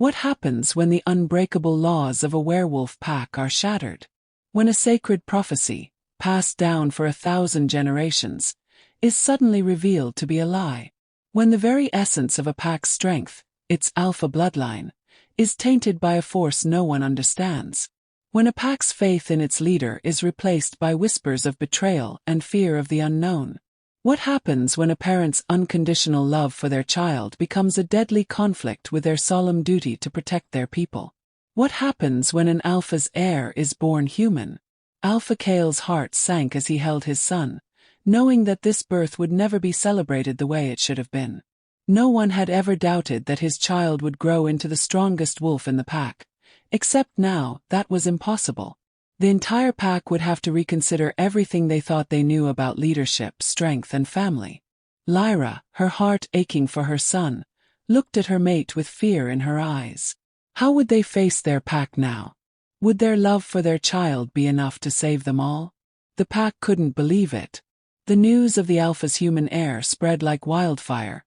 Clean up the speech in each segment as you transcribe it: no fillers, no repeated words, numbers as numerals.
What happens when the unbreakable laws of a werewolf pack are shattered? When a sacred prophecy, passed down for 1,000 generations, is suddenly revealed to be a lie? When the very essence of a pack's strength, its alpha bloodline, is tainted by a force no one understands? When a pack's faith in its leader is replaced by whispers of betrayal and fear of the unknown? What happens when a parent's unconditional love for their child becomes a deadly conflict with their solemn duty to protect their people? What happens when an alpha's heir is born human? Alpha Kael's heart sank as he held his son, knowing that this birth would never be celebrated the way it should have been. No one had ever doubted that his child would grow into the strongest wolf in the pack, except now that was impossible. The entire pack would have to reconsider everything they thought they knew about leadership, strength, and family. Lyra, her heart aching for her son, looked at her mate with fear in her eyes. How would they face their pack now? Would their love for their child be enough to save them all? The pack couldn't believe it. The news of the alpha's human heir spread like wildfire,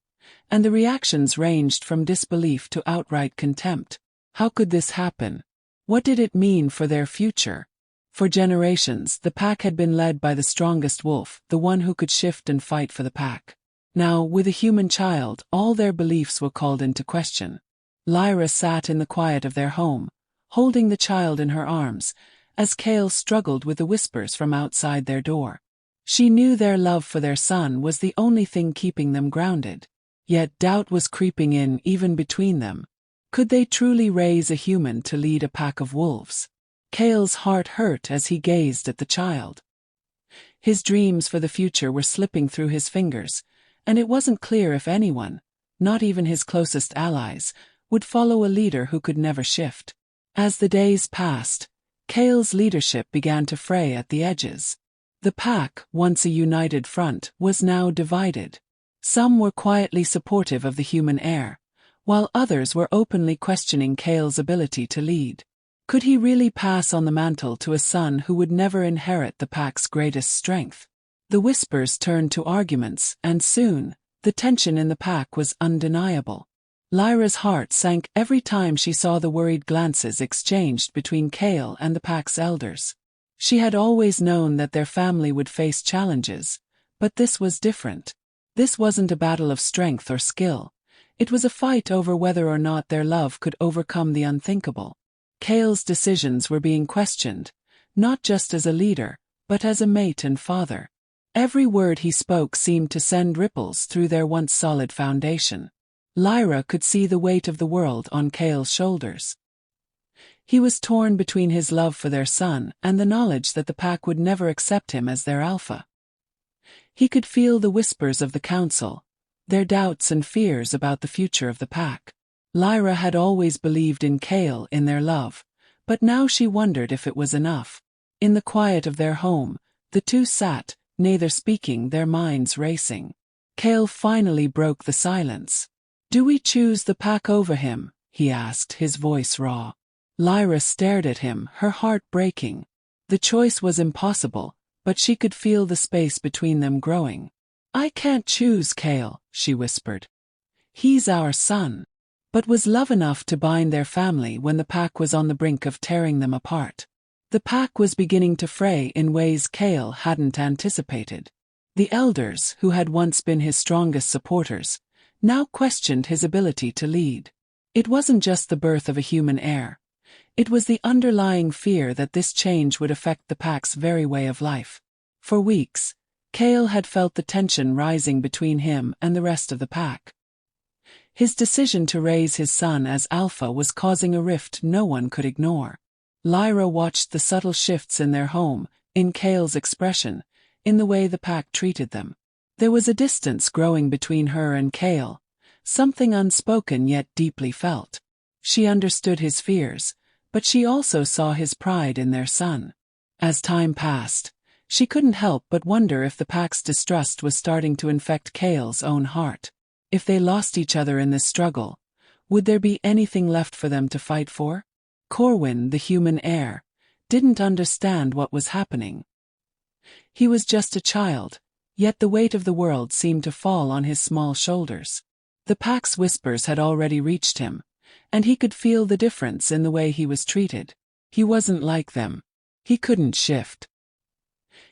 and the reactions ranged from disbelief to outright contempt. How could this happen? What did it mean for their future? For generations, the pack had been led by the strongest wolf, the one who could shift and fight for the pack. Now, with a human child, all their beliefs were called into question. Lyra sat in the quiet of their home, holding the child in her arms, as Kael struggled with the whispers from outside their door. She knew their love for their son was the only thing keeping them grounded. Yet doubt was creeping in even between them. Could they truly raise a human to lead a pack of wolves? Kael's heart hurt as he gazed at the child. His dreams for the future were slipping through his fingers, and it wasn't clear if anyone, not even his closest allies, would follow a leader who could never shift. As the days passed, Kael's leadership began to fray at the edges. The pack, once a united front, was now divided. Some were quietly supportive of the human heir, while others were openly questioning Kael's ability to lead. Could he really pass on the mantle to a son who would never inherit the pack's greatest strength? The whispers turned to arguments, and soon, the tension in the pack was undeniable. Lyra's heart sank every time she saw the worried glances exchanged between Kael and the pack's elders. She had always known that their family would face challenges, but this was different. This wasn't a battle of strength or skill. It was a fight over whether or not their love could overcome the unthinkable. Kael's decisions were being questioned, not just as a leader, but as a mate and father. Every word he spoke seemed to send ripples through their once solid foundation. Lyra could see the weight of the world on Kael's shoulders. He was torn between his love for their son and the knowledge that the pack would never accept him as their alpha. He could feel the whispers of the council, their doubts and fears about the future of the pack. Lyra had always believed in Kael in their love, but now she wondered if it was enough. In the quiet of their home, the two sat, neither speaking, their minds racing. Kael finally broke the silence. "Do we choose the pack over him?" he asked, his voice raw. Lyra stared at him, her heart breaking. The choice was impossible, but she could feel the space between them growing. "I can't choose Kael," she whispered. "He's our son." But was love enough to bind their family when the pack was on the brink of tearing them apart? The pack was beginning to fray in ways Kael hadn't anticipated. The elders, who had once been his strongest supporters, now questioned his ability to lead. It wasn't just the birth of a human heir. It was the underlying fear that this change would affect the pack's very way of life. For weeks, Kael had felt the tension rising between him and the rest of the pack. His decision to raise his son as alpha was causing a rift no one could ignore. Lyra watched the subtle shifts in their home, in Kael's expression, in the way the pack treated them. There was a distance growing between her and Kael, something unspoken yet deeply felt. She understood his fears, but she also saw his pride in their son. As time passed, she couldn't help but wonder if the pack's distrust was starting to infect Kael's own heart. If they lost each other in this struggle, would there be anything left for them to fight for? Corwin, the human heir, didn't understand what was happening. He was just a child, yet the weight of the world seemed to fall on his small shoulders. The pack's whispers had already reached him, And he could feel the difference in the way he was treated. He wasn't like them. He couldn't shift.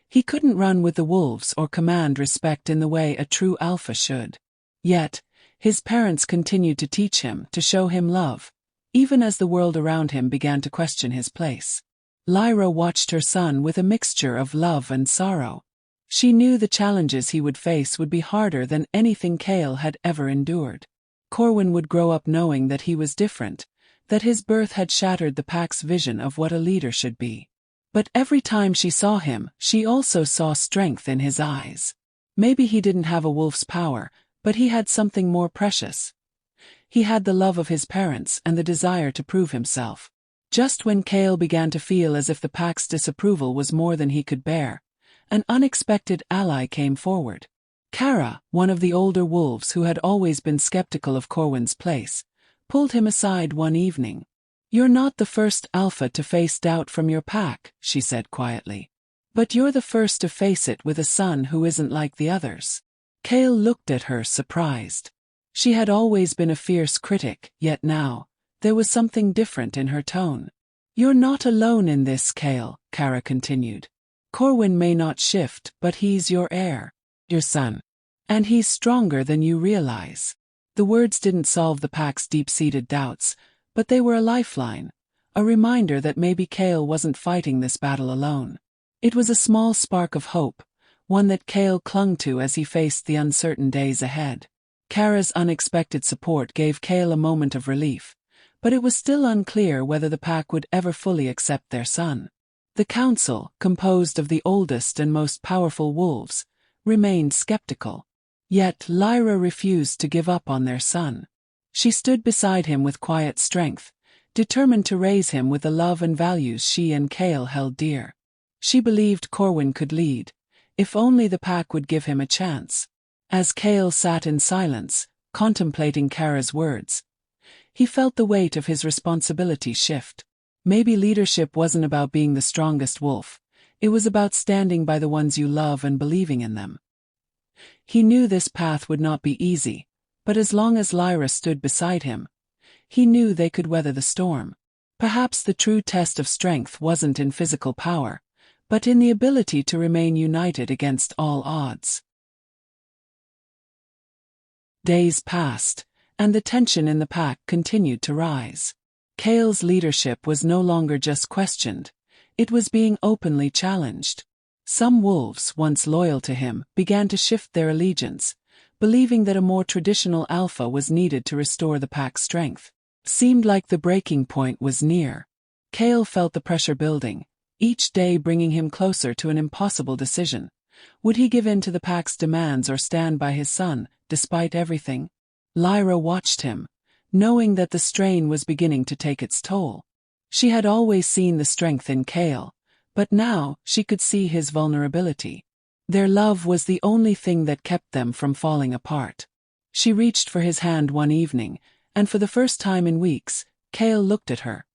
He couldn't run with the wolves or command respect in the way a true alpha should. Yet, his parents continued to teach him, to show him love, even as the world around him began to question his place. Lyra watched her son with a mixture of love and sorrow. She knew the challenges he would face would be harder than anything Kael had ever endured. Corwin would grow up knowing that he was different, that his birth had shattered the pack's vision of what a leader should be. But every time she saw him, she also saw strength in his eyes. Maybe he didn't have a wolf's power, but he had something more precious. He had the love of his parents and the desire to prove himself. Just when Kael began to feel as if the pack's disapproval was more than he could bear, an unexpected ally came forward. Kara, one of the older wolves who had always been skeptical of Corwin's place, pulled him aside one evening. "You're not the first alpha to face doubt from your pack," she said quietly. "But you're the first to face it with a son who isn't like the others." Kael looked at her surprised. She had always been a fierce critic, yet now, there was something different in her tone. "You're not alone in this, Kael," Kara continued. "Corwin may not shift, but he's your heir, your son. And he's stronger than you realize." The words didn't solve the pack's deep-seated doubts, but they were a lifeline, a reminder that maybe Kael wasn't fighting this battle alone. It was a small spark of hope, one that Kael clung to as he faced the uncertain days ahead. Kara's unexpected support gave Kael a moment of relief, but it was still unclear whether the pack would ever fully accept their son. The council, composed of the oldest and most powerful wolves, remained skeptical. Yet Lyra refused to give up on their son. She stood beside him with quiet strength, determined to raise him with the love and values she and Kael held dear. She believed Corwin could lead, if only the pack would give him a chance. As Kael sat in silence, contemplating Kara's words, he felt the weight of his responsibility shift. Maybe leadership wasn't about being the strongest wolf, it was about standing by the ones you love and believing in them. He knew this path would not be easy, but as long as Lyra stood beside him, he knew they could weather the storm. Perhaps the true test of strength wasn't in physical power, but in the ability to remain united against all odds. Days passed, and the tension in the pack continued to rise. Kael's leadership was no longer just questioned, it was being openly challenged. Some wolves, once loyal to him, began to shift their allegiance, believing that a more traditional alpha was needed to restore the pack's strength. Seemed like the breaking point was near. Kael felt the pressure building, each day bringing him closer to an impossible decision. Would he give in to the pack's demands or stand by his son, despite everything? Lyra watched him, knowing that the strain was beginning to take its toll. She had always seen the strength in Kael, but now she could see his vulnerability. Their love was the only thing that kept them from falling apart. She reached for his hand one evening, and for the first time in weeks, Kael looked at her.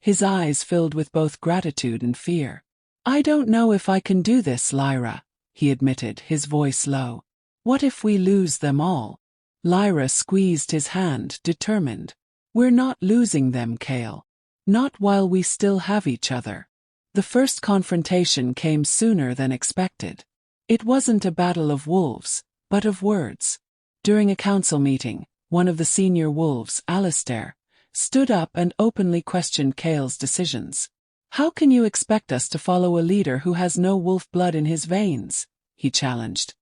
His eyes filled with both gratitude and fear. "I don't know if I can do this, Lyra," he admitted, his voice low. "What if we lose them all?" Lyra squeezed his hand, determined. "We're not losing them, Kael. Not while we still have each other." The first confrontation came sooner than expected. It wasn't a battle of wolves, but of words. During a council meeting, one of the senior wolves, Alistair, stood up and openly questioned Kael's decisions. "How can you expect us to follow a leader who has no wolf blood in his veins?" he challenged,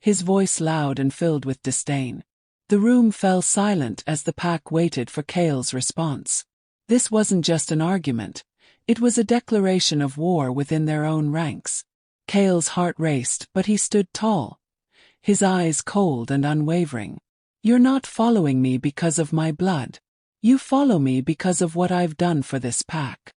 his voice loud and filled with disdain. The room fell silent as the pack waited for Kael's response. This wasn't just an argument, it was a declaration of war within their own ranks. Kael's heart raced, but he stood tall, his eyes cold and unwavering. "You're not following me because of my blood. You follow me because of what I've done for this pack."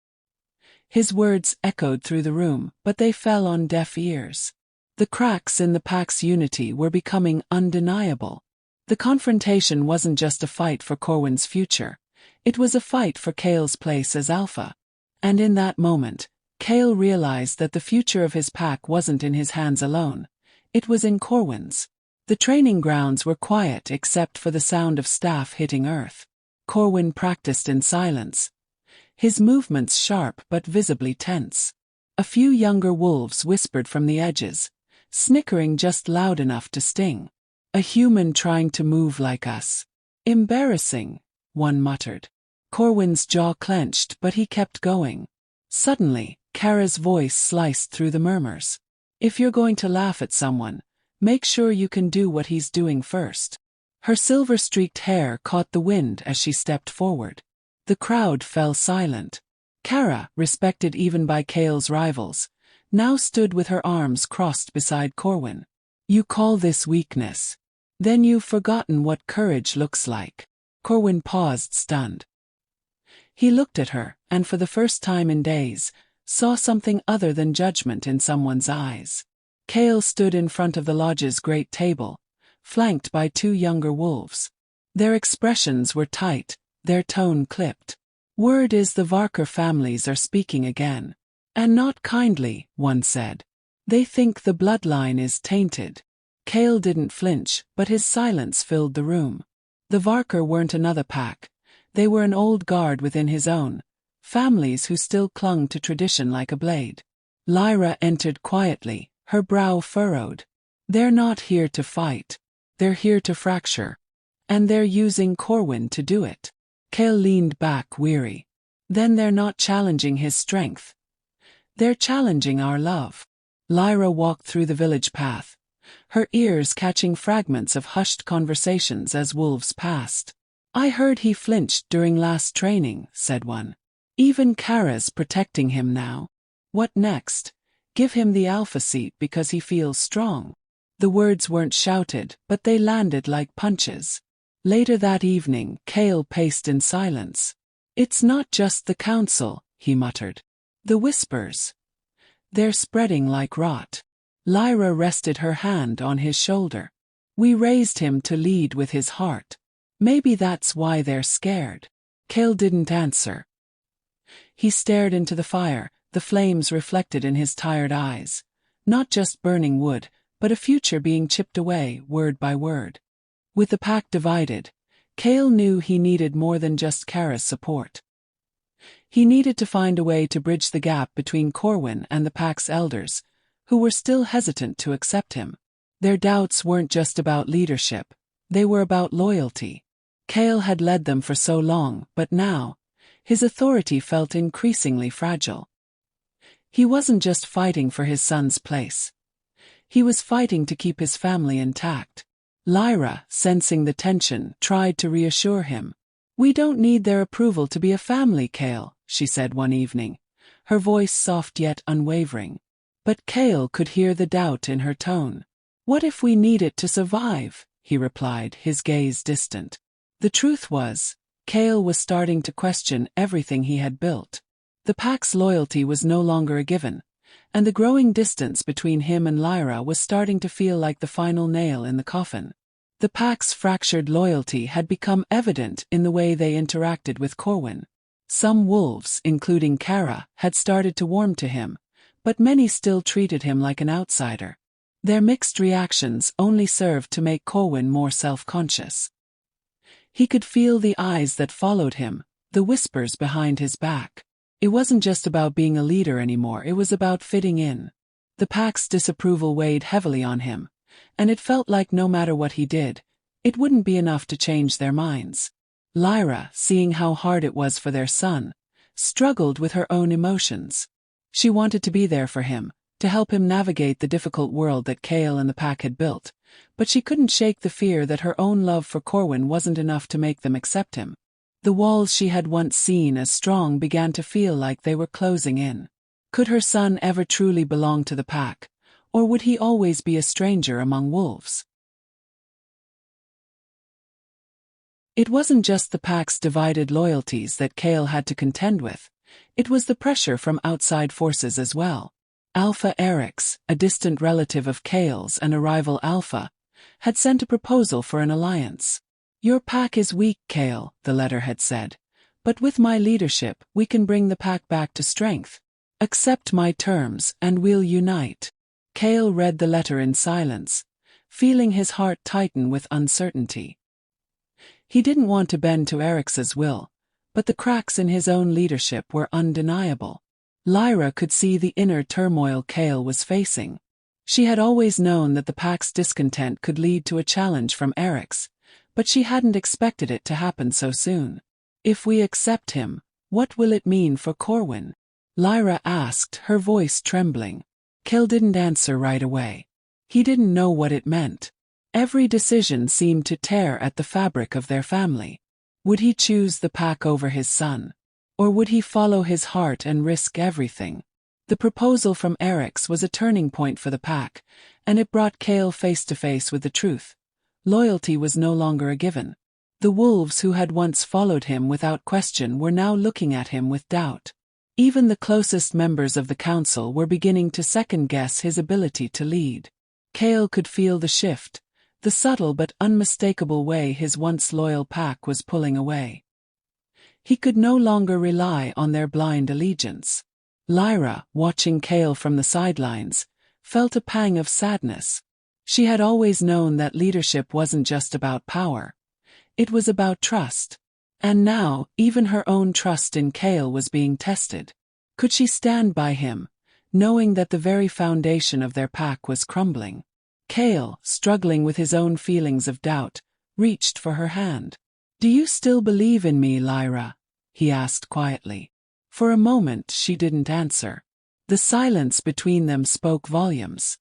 His words echoed through the room, but they fell on deaf ears. The cracks in the pack's unity were becoming undeniable. The confrontation wasn't just a fight for Corwin's future, it was a fight for Kael's place as alpha. And in that moment, Kael realized that the future of his pack wasn't in his hands alone, it was in Corwin's. The training grounds were quiet except for the sound of staff hitting earth. Corwin practiced in silence, his movements sharp but visibly tense. A few younger wolves whispered from the edges, snickering just loud enough to sting. A human trying to move like us. Embarrassing, one muttered. Corwin's jaw clenched, but he kept going. Suddenly, Kara's voice sliced through the murmurs. If you're going to laugh at someone, make sure you can do what he's doing first. Her silver-streaked hair caught the wind as she stepped forward. The crowd fell silent. Kara, respected even by Kael's rivals, now stood with her arms crossed beside Corwin. You call this weakness? Then you've forgotten what courage looks like. Corwin paused, stunned. He looked at her, and for the first time in days, saw something other than judgment in someone's eyes. Kael stood in front of the lodge's great table, flanked by two younger wolves. Their expressions were tight, their tone clipped. Word is the Varker families are speaking again. And not kindly, one said. They think the bloodline is tainted. Kael didn't flinch, but his silence filled the room. The Varker weren't another pack. They were an old guard within his own, families who still clung to tradition like a blade. Lyra entered quietly, her brow furrowed. They're not here to fight. They're here to fracture. And they're using Corwin to do it. Kael leaned back, weary. Then they're not challenging his strength. They're challenging our love. Lyra walked through the village path, her ears catching fragments of hushed conversations as wolves passed. I heard he flinched during last training, said one. Even Kara's protecting him now. What next? Give him the alpha seat because he feels strong. The words weren't shouted, but they landed like punches. Later that evening, Kael paced in silence. It's not just the council, he muttered. The whispers. They're spreading like rot. Lyra rested her hand on his shoulder. We raised him to lead with his heart. Maybe that's why they're scared. Kael didn't answer. He stared into the fire, the flames reflected in his tired eyes. Not just burning wood, but a future being chipped away, word by word. With the pack divided, Kael knew he needed more than just Kara's support. He needed to find a way to bridge the gap between Corwin and the pack's elders, who were still hesitant to accept him. Their doubts weren't just about leadership, they were about loyalty. Kael had led them for so long, but now, his authority felt increasingly fragile. He wasn't just fighting for his son's place. He was fighting to keep his family intact. Lyra, sensing the tension, tried to reassure him. We don't need their approval to be a family, Kael, she said one evening, her voice soft yet unwavering. But Kael could hear the doubt in her tone. What if we need it to survive? He replied, his gaze distant. The truth was, Kael was starting to question everything he had built. The pack's loyalty was no longer a given, and the growing distance between him and Lyra was starting to feel like the final nail in the coffin. The pack's fractured loyalty had become evident in the way they interacted with Corwin. Some wolves, including Kara, had started to warm to him, but many still treated him like an outsider. Their mixed reactions only served to make Corwin more self-conscious. He could feel the eyes that followed him, the whispers behind his back. It wasn't just about being a leader anymore, it was about fitting in. The pack's disapproval weighed heavily on him, and it felt like no matter what he did, it wouldn't be enough to change their minds. Lyra, seeing how hard it was for their son, struggled with her own emotions. She wanted to be there for him, to help him navigate the difficult world that Kael and the pack had built, but she couldn't shake the fear that her own love for Corwin wasn't enough to make them accept him. The walls she had once seen as strong began to feel like they were closing in. Could her son ever truly belong to the pack, or would he always be a stranger among wolves? It wasn't just the pack's divided loyalties that Kael had to contend with, it was the pressure from outside forces as well. Alpha Erix, a distant relative of Kael's and a rival Alpha, had sent a proposal for an alliance. Your pack is weak, Kael, the letter had said, but with my leadership we can bring the pack back to strength. Accept my terms and we'll unite. Kael read the letter in silence, feeling his heart tighten with uncertainty. He didn't want to bend to Eric's will, but the cracks in his own leadership were undeniable. Lyra could see the inner turmoil Kael was facing. She had always known that the pack's discontent could lead to a challenge from Eric's, but she hadn't expected it to happen so soon. If we accept him, what will it mean for Corwin? Lyra asked, her voice trembling. Kael didn't answer right away. He didn't know what it meant. Every decision seemed to tear at the fabric of their family. Would he choose the pack over his son? Or would he follow his heart and risk everything? The proposal from Eric's was a turning point for the pack, and it brought Kael face to face with the truth. Loyalty was no longer a given. The wolves who had once followed him without question were now looking at him with doubt. Even the closest members of the council were beginning to second-guess his ability to lead. Kael could feel the shift, the subtle but unmistakable way his once loyal pack was pulling away. He could no longer rely on their blind allegiance. Lyra, watching Kael from the sidelines, felt a pang of sadness. She had always known that leadership wasn't just about power. It was about trust. And now, even her own trust in Kael was being tested. Could she stand by him, knowing that the very foundation of their pack was crumbling? Kael, struggling with his own feelings of doubt, reached for her hand. "Do you still believe in me, Lyra?" he asked quietly. For a moment she didn't answer. The silence between them spoke volumes.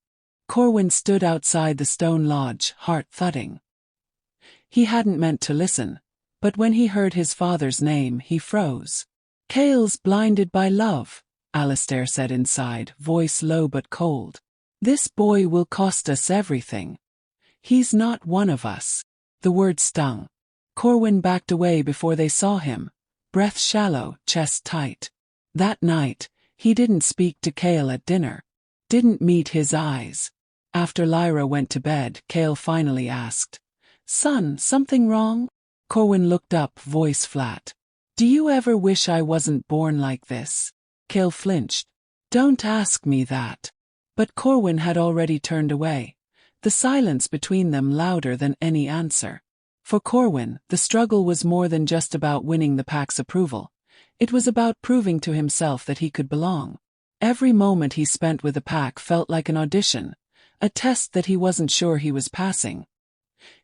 Corwin stood outside the stone lodge, heart thudding. He hadn't meant to listen, but when he heard his father's name he froze. "Kael's blinded by love," Alistair said inside, voice low but cold. "This boy will cost us everything. He's not one of us." The word stung. Corwin backed away before they saw him, breath shallow, chest tight. That night, he didn't speak to Kael at dinner. Didn't meet his eyes. After Lyra went to bed, Kael finally asked, "Son, something wrong?" Corwin looked up, voice flat. "Do you ever wish I wasn't born like this?" Kael flinched. "Don't ask me that." But Corwin had already turned away, the silence between them louder than any answer. For Corwin, the struggle was more than just about winning the pack's approval. It was about proving to himself that he could belong. Every moment he spent with the pack felt like an audition, a test that he wasn't sure he was passing.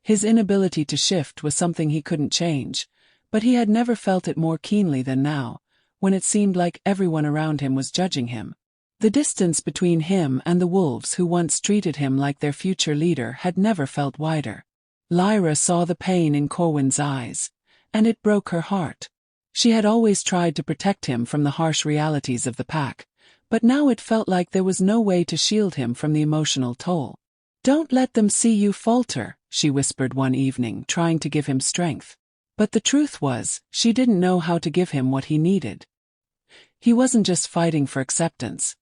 His inability to shift was something he couldn't change, but he had never felt it more keenly than now, when it seemed like everyone around him was judging him. The distance between him and the wolves who once treated him like their future leader had never felt wider. Lyra saw the pain in Corwin's eyes, and it broke her heart. She had always tried to protect him from the harsh realities of the pack, but now it felt like there was no way to shield him from the emotional toll. "Don't let them see you falter," she whispered one evening, trying to give him strength. But the truth was, she didn't know how to give him what he needed. He wasn't just fighting for acceptance.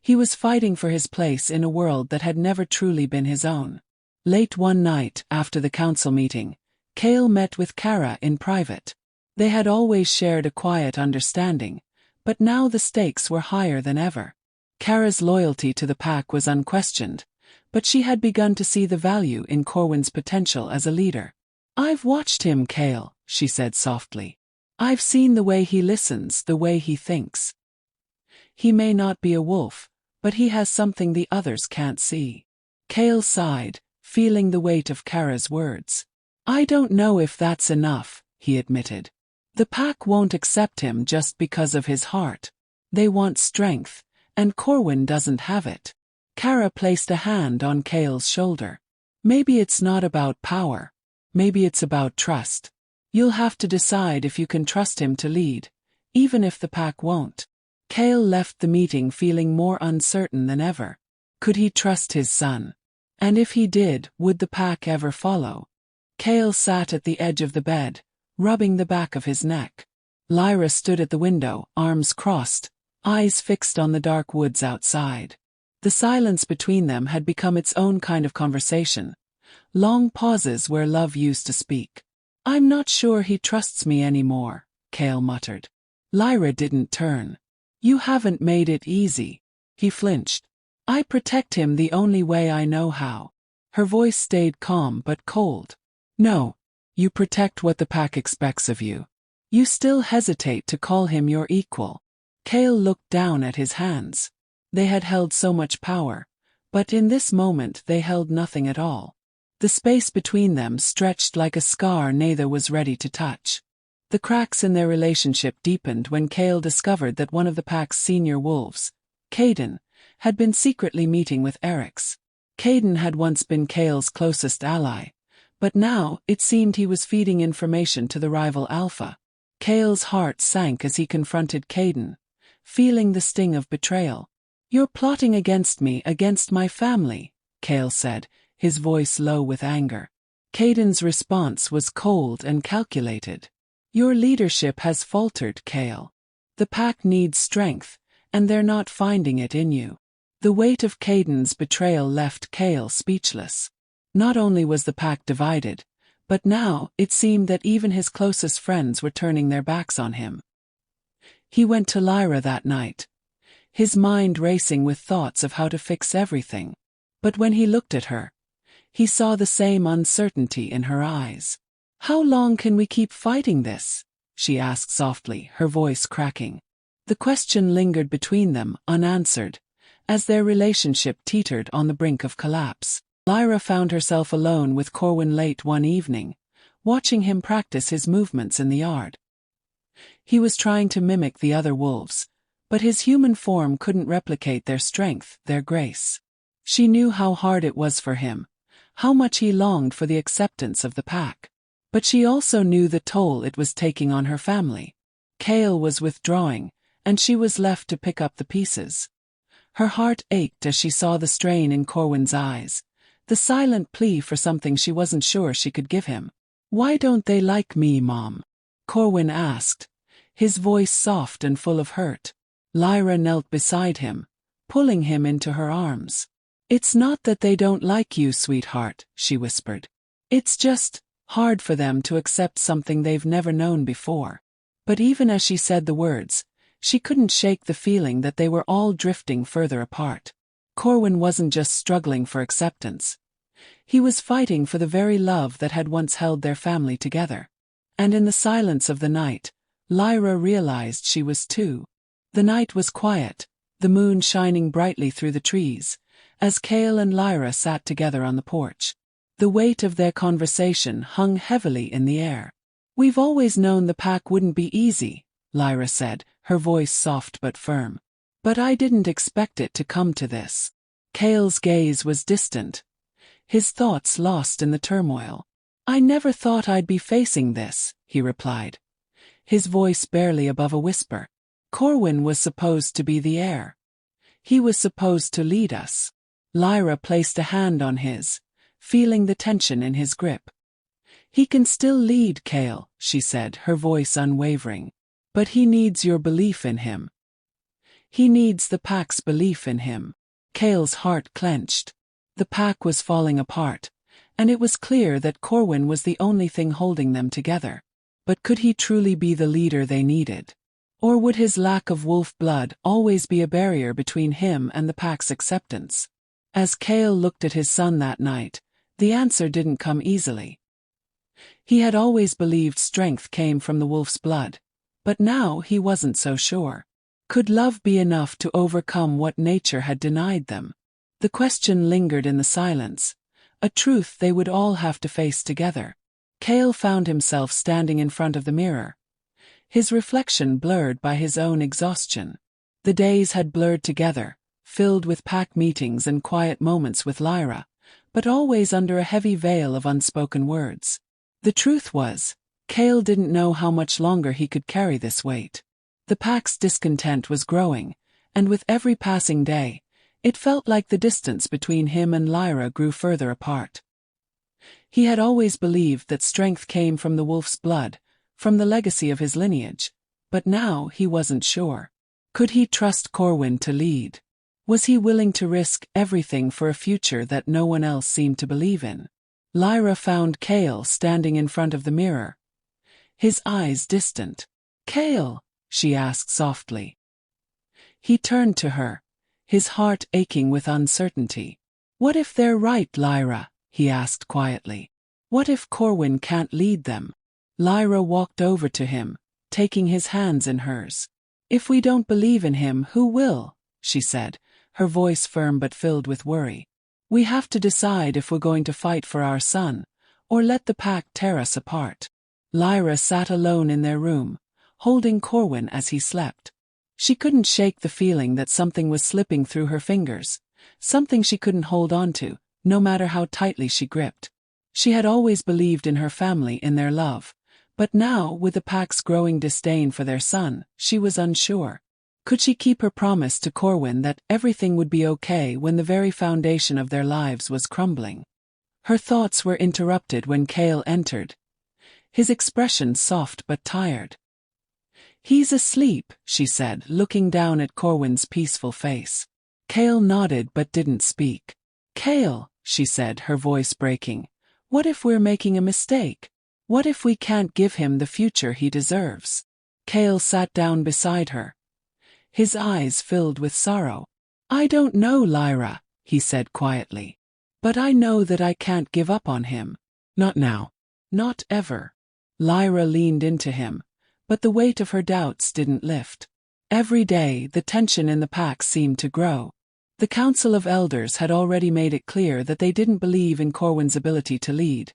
He was fighting for his place in a world that had never truly been his own. Late one night, after the council meeting, Kael met with Kara in private. They had always shared a quiet understanding, but now the stakes were higher than ever. Kara's loyalty to the pack was unquestioned, but she had begun to see the value in Corwin's potential as a leader. "I've watched him, Kael," she said softly. "I've seen the way he listens, the way he thinks. He may not be a wolf, but he has something the others can't see." Kael sighed, feeling the weight of Kara's words. "I don't know if that's enough," he admitted. "The pack won't accept him just because of his heart. They want strength, and Corwin doesn't have it." Kara placed a hand on Kael's shoulder. "Maybe it's not about power. Maybe it's about trust. You'll have to decide if you can trust him to lead, even if the pack won't." Kael left the meeting feeling more uncertain than ever. Could he trust his son? And if he did, would the pack ever follow? Kael sat at the edge of the bed, rubbing the back of his neck. Lyra stood at the window, arms crossed, eyes fixed on the dark woods outside. The silence between them had become its own kind of conversation. Long pauses where love used to speak. "I'm not sure he trusts me anymore," Kael muttered. Lyra didn't turn. "You haven't made it easy." He flinched. "I protect him the only way I know how." Her voice stayed calm but cold. "No. You protect what the pack expects of you. You still hesitate to call him your equal. Kael looked down at his hands. They had held so much power, but in this moment they held nothing at all. The space between them stretched like a scar neither was ready to touch. The cracks in their relationship deepened when Kael discovered that one of the pack's senior wolves, Caden, had been secretly meeting with Eric's. Caden had once been Kael's closest ally, but now it seemed he was feeding information to the rival Alpha. Kael's heart sank as he confronted Caden, feeling the sting of betrayal. You're plotting against me, against my family, Kael said, his voice low with anger. Caden's response was cold and calculated. Your leadership has faltered, Kael. The pack needs strength, and they're not finding it in you. The weight of Caden's betrayal left Kael speechless. Not only was the pack divided, but now it seemed that even his closest friends were turning their backs on him. He went to Lyra that night, his mind racing with thoughts of how to fix everything. But when he looked at her, he saw the same uncertainty in her eyes. How long can we keep fighting this? She asked softly, her voice cracking. The question lingered between them, unanswered, as their relationship teetered on the brink of collapse. Lyra found herself alone with Corwin late one evening, watching him practice his movements in the yard. He was trying to mimic the other wolves, but his human form couldn't replicate their strength, their grace. She knew how hard it was for him, how much he longed for the acceptance of the pack. But she also knew the toll it was taking on her family. Kael was withdrawing, and she was left to pick up the pieces. Her heart ached as she saw the strain in Corwin's eyes, the silent plea for something she wasn't sure she could give him. Why don't they like me, Mom? Corwin asked, his voice soft and full of hurt. Lyra knelt beside him, pulling him into her arms. It's not that they don't like you, sweetheart, she whispered. It's just hard for them to accept something they've never known before. But even as she said the words, she couldn't shake the feeling that they were all drifting further apart. Corwin wasn't just struggling for acceptance. He was fighting for the very love that had once held their family together. And in the silence of the night, Lyra realized she was too. The night was quiet, the moon shining brightly through the trees, as Kael and Lyra sat together on the porch. The weight of their conversation hung heavily in the air. We've always known the pack wouldn't be easy, Lyra said, her voice soft but firm. But I didn't expect it to come to this. Kael's gaze was distant, his thoughts lost in the turmoil. I never thought I'd be facing this, he replied, his voice barely above a whisper. Corwin was supposed to be the heir. He was supposed to lead us. Lyra placed a hand on his, feeling the tension in his grip. He can still lead, Kael, she said, her voice unwavering. But he needs your belief in him. He needs the pack's belief in him. Kael's heart clenched. The pack was falling apart, and it was clear that Corwin was the only thing holding them together. But could he truly be the leader they needed? Or would his lack of wolf blood always be a barrier between him and the pack's acceptance? As Kael looked at his son that night, the answer didn't come easily. He had always believed strength came from the wolf's blood, but now he wasn't so sure. Could love be enough to overcome what nature had denied them? The question lingered in the silence, a truth they would all have to face together. Kael found himself standing in front of the mirror, his reflection blurred by his own exhaustion. The days had blurred together, filled with pack meetings and quiet moments with Lyra, but always under a heavy veil of unspoken words. The truth was, Kael didn't know how much longer he could carry this weight. The pack's discontent was growing, and with every passing day, it felt like the distance between him and Lyra grew further apart. He had always believed that strength came from the wolf's blood, from the legacy of his lineage, but now he wasn't sure. Could he trust Corwin to lead? Was he willing to risk everything for a future that no one else seemed to believe in? Lyra found Kael standing in front of the mirror, his eyes distant. Kael, she asked softly. He turned to her, his heart aching with uncertainty. What if they're right, Lyra? He asked quietly. What if Corwin can't lead them? Lyra walked over to him, taking his hands in hers. If we don't believe in him, who will? She said, her voice firm but filled with worry. We have to decide if we're going to fight for our son, or let the pack tear us apart. Lyra sat alone in their room, holding Corwin as he slept. She couldn't shake the feeling that something was slipping through her fingers, something she couldn't hold on to, no matter how tightly she gripped. She had always believed in her family, in their love, but now, with the pack's growing disdain for their son, she was unsure. Could she keep her promise to Corwin that everything would be okay when the very foundation of their lives was crumbling? Her thoughts were interrupted when Kael entered, his expression soft but tired. He's asleep, she said, looking down at Corwin's peaceful face. Kael nodded but didn't speak. Kael, she said, her voice breaking, what if we're making a mistake? What if we can't give him the future he deserves? Kael sat down beside her, his eyes filled with sorrow. I don't know, Lyra, he said quietly. But I know that I can't give up on him. Not now. Not ever. Lyra leaned into him, but the weight of her doubts didn't lift. Every day, the tension in the pack seemed to grow. The Council of Elders had already made it clear that they didn't believe in Corwin's ability to lead,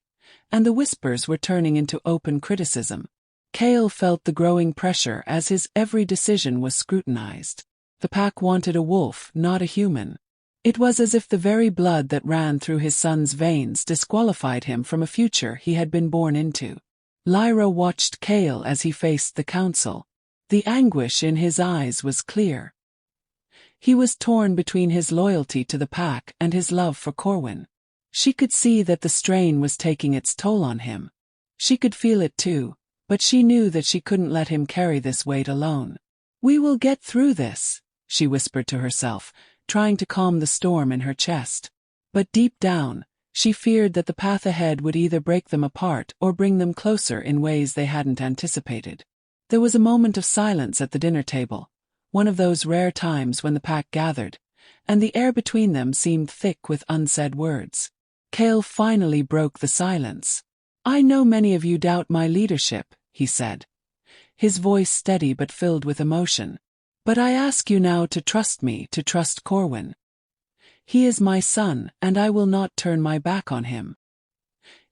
and the whispers were turning into open criticism. Kael felt the growing pressure as his every decision was scrutinized. The pack wanted a wolf, not a human. It was as if the very blood that ran through his son's veins disqualified him from a future he had been born into. Lyra watched Kael as he faced the council. The anguish in his eyes was clear. He was torn between his loyalty to the pack and his love for Corwin. She could see that the strain was taking its toll on him. She could feel it too, but she knew that she couldn't let him carry this weight alone. We will get through this, she whispered to herself, trying to calm the storm in her chest. But deep down, she feared that the path ahead would either break them apart or bring them closer in ways they hadn't anticipated. There was a moment of silence at the dinner table, one of those rare times when the pack gathered, and the air between them seemed thick with unsaid words. Kael finally broke the silence. I know many of you doubt my leadership, he said, his voice steady but filled with emotion. But I ask you now to trust me, to trust Corwin. He is my son, and I will not turn my back on him.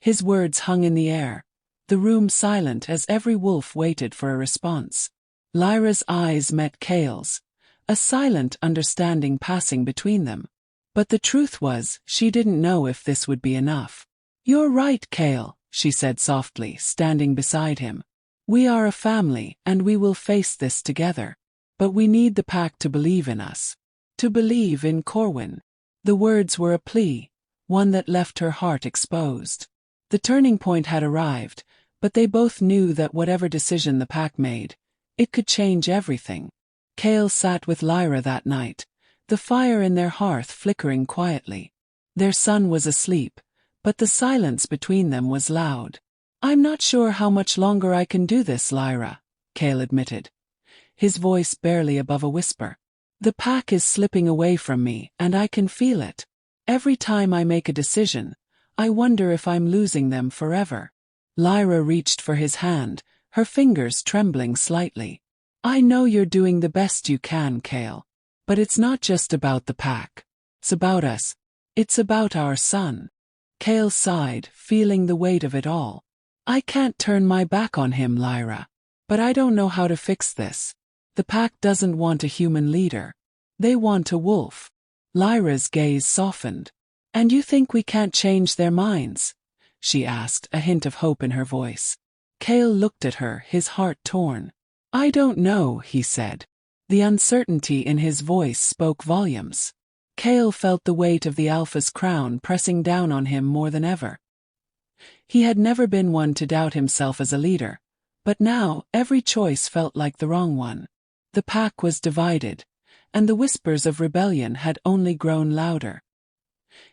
His words hung in the air, the room silent as every wolf waited for a response. Lyra's eyes met Kael's, a silent understanding passing between them. But the truth was, she didn't know if this would be enough. You're right, Kael, she said softly, standing beside him. We are a family, and we will face this together. But we need the pack to believe in us. To believe in Corwin. The words were a plea, one that left her heart exposed. The turning point had arrived, but they both knew that whatever decision the pack made, it could change everything. Kael sat with Lyra that night, the fire in their hearth flickering quietly. Their son was asleep, but the silence between them was loud. I'm not sure how much longer I can do this, Lyra, Kael admitted, his voice barely above a whisper. The pack is slipping away from me, and I can feel it. Every time I make a decision, I wonder if I'm losing them forever. Lyra reached for his hand, her fingers trembling slightly. I know you're doing the best you can, Kael. But it's not just about the pack. It's about us. It's about our son. Kael sighed, feeling the weight of it all. I can't turn my back on him, Lyra. But I don't know how to fix this. The pack doesn't want a human leader. They want a wolf. Lyra's gaze softened. And you think we can't change their minds? She asked, a hint of hope in her voice. Kael looked at her, his heart torn. I don't know, he said. The uncertainty in his voice spoke volumes. Kael felt the weight of the Alpha's crown pressing down on him more than ever. He had never been one to doubt himself as a leader, but now every choice felt like the wrong one. The pack was divided, and the whispers of rebellion had only grown louder.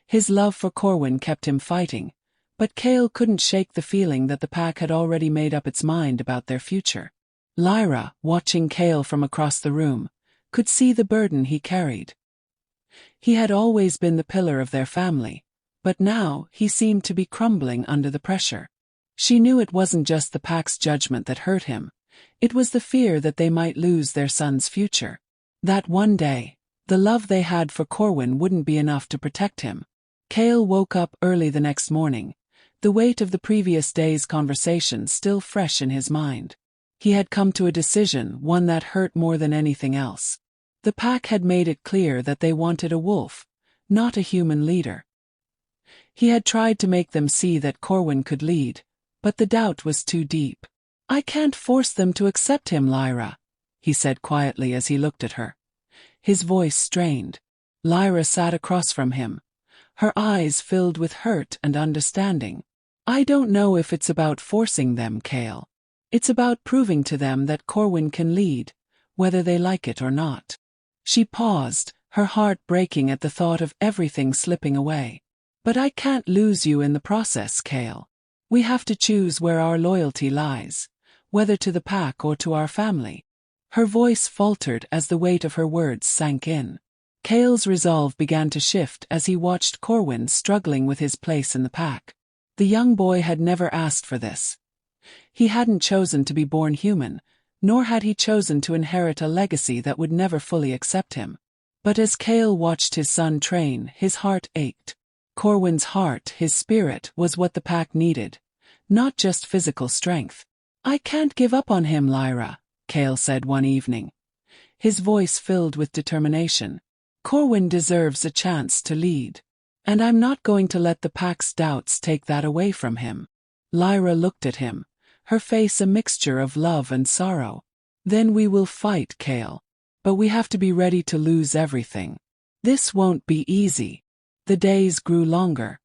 His love for Corwin kept him fighting, but Kael couldn't shake the feeling that the pack had already made up its mind about their future. Lyra, watching Kael from across the room, could see the burden he carried. He had always been the pillar of their family, but now he seemed to be crumbling under the pressure. She knew it wasn't just the pack's judgment that hurt him. It was the fear that they might lose their son's future. That one day, the love they had for Corwin wouldn't be enough to protect him. Kael woke up early the next morning, the weight of the previous day's conversation still fresh in his mind. He had come to a decision, one that hurt more than anything else. The pack had made it clear that they wanted a wolf, not a human leader. He had tried to make them see that Corwin could lead, but the doubt was too deep. "I can't force them to accept him, Lyra," he said quietly as he looked at her. His voice strained. Lyra sat across from him, her eyes filled with hurt and understanding. "I don't know if it's about forcing them, Kael. It's about proving to them that Corwin can lead, whether they like it or not." She paused, her heart breaking at the thought of everything slipping away. "But I can't lose you in the process, Kael. We have to choose where our loyalty lies, whether to the pack or to our family." Her voice faltered as the weight of her words sank in. Kael's resolve began to shift as he watched Corwin struggling with his place in the pack. The young boy had never asked for this. He hadn't chosen to be born human, nor had he chosen to inherit a legacy that would never fully accept him. But as Kael watched his son train, his heart ached. Corwin's heart, his spirit, was what the pack needed, not just physical strength. "I can't give up on him, Lyra," Kael said one evening, his voice filled with determination. "Corwin deserves a chance to lead. And I'm not going to let the pack's doubts take that away from him." Lyra looked at him, her face a mixture of love and sorrow. "Then we will fight, Kael. But we have to be ready to lose everything. This won't be easy." The days grew longer,